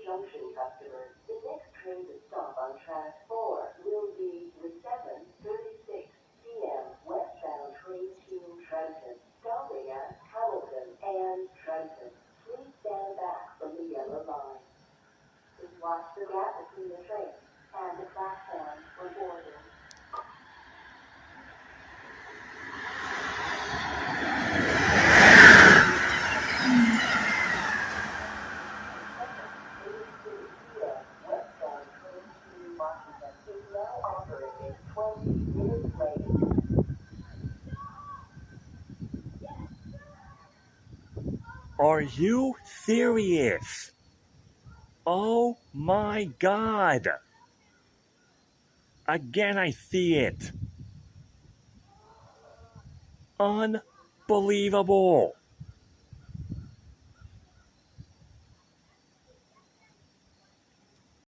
Junction customers, the next train to stop on track 4 will be the 7:36 p.m. westbound train to Trenton, stopping at Hamilton and Trenton. Please stand back from the yellow line. Please watch the gap between the train and the platform for boarding. Westbound train to Washington is now operating 20 minutes late. Are you serious? Oh my God! Again I see it. Unbelievable.